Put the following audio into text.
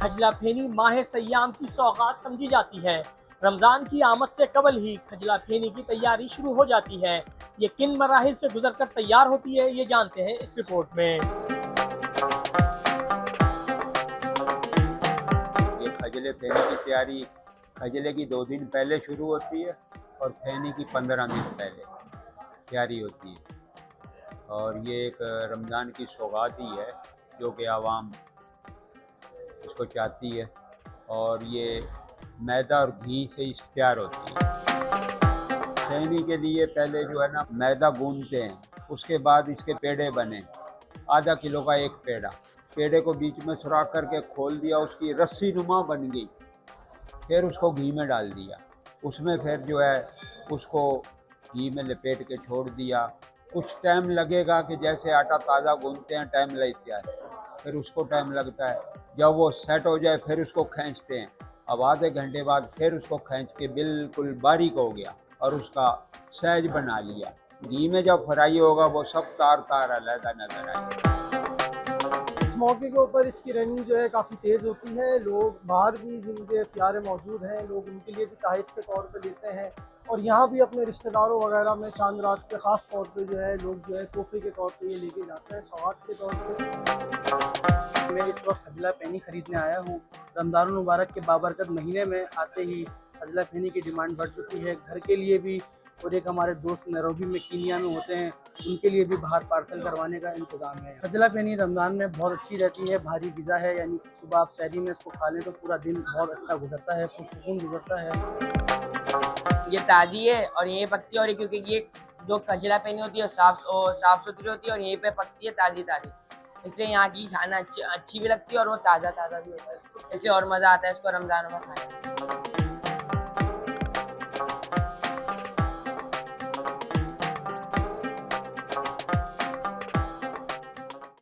खजला फेनी माह सयाम की सौगात समझी जाती है। रमज़ान की आमद से कबल ही खजला फेनी की तैयारी शुरू हो जाती है। ये किन मराहिल से गुजरकर तैयार होती है, ये जानते हैं इस रिपोर्ट में। ये खजले फेनी की तैयारी खजले की 2 दिन पहले शुरू होती है और फेनी की 15 दिन पहले तैयारी होती है। और ये एक रमज़ान की सौगात ही है जो कि आवाम इसको चाहती है। और ये मैदा और घी से इस तैयार होती है। फेनी के लिए पहले जो है ना मैदा गूंदते हैं, उसके बाद इसके पेड़े बने। आधा किलो का एक पेड़ा, पेड़े को बीच में सुराख करके खोल दिया, उसकी रस्सी नुमा बन गई। फिर उसको घी में डाल दिया, उसमें फिर जो है उसको घी में लपेट के छोड़ दिया। कुछ टाइम लगेगा कि जैसे आटा ताज़ा गूंदते हैं टाइम लगता है, फिर उसको टाइम लगता है। जब वो सेट हो जाए फिर उसको खींचते हैं। अब आधे घंटे बाद फिर उसको खींच के बिल्कुल बारीक हो गया और उसका सहज बना लिया। घी में जब फ्राई होगा वो सब तार तार अलग नजर आएगा। इस मौके के ऊपर इसकी रनिंग जो है काफ़ी तेज़ होती है। लोग बाहर भी जिनके प्यारे मौजूद हैं, लोग उनके लिए भी तोहफ़े के तौर पे लेते हैं और यहाँ भी अपने रिश्तेदारों वगैरह में चांद रात के ख़ास तौर पे जो है लोग जो है तोहफ़े के तौर पे ये लेके जाते हैं, सौगात के तौर पे। मैं इस वक्त खजला फेनी ख़रीदने आया हूँ। रमज़ान मुबारक के बाबरकत महीने में आते ही खजला फेनी की डिमांड बढ़ चुकी है। घर के लिए भी और एक हमारे दोस्त नैरोबी में कीनिया में होते हैं, उनके लिए भी बाहर पार्सल करवाने का इंतज़ाम है। खजला फेनी रमज़ान में बहुत अच्छी रहती है, भारी ग़िज़ा है, यानी कि सुबह आप सहरी में इसको खा लें तो पूरा दिन बहुत अच्छा गुजरता है, पुरसुकून गुजरता है। ये ताज़ी है और यहीं पकती है, और क्योंकि ये जो खजला फेनी होती है साफ़ सुथरी होती है और यहीं पे पकती है ताज़ी, इसलिए यहाँ की खाना अच्छी भी लगती है और वो ताज़ा भी होता है, इसलिए और मज़ा आता है इसको रमज़ान में खाने में।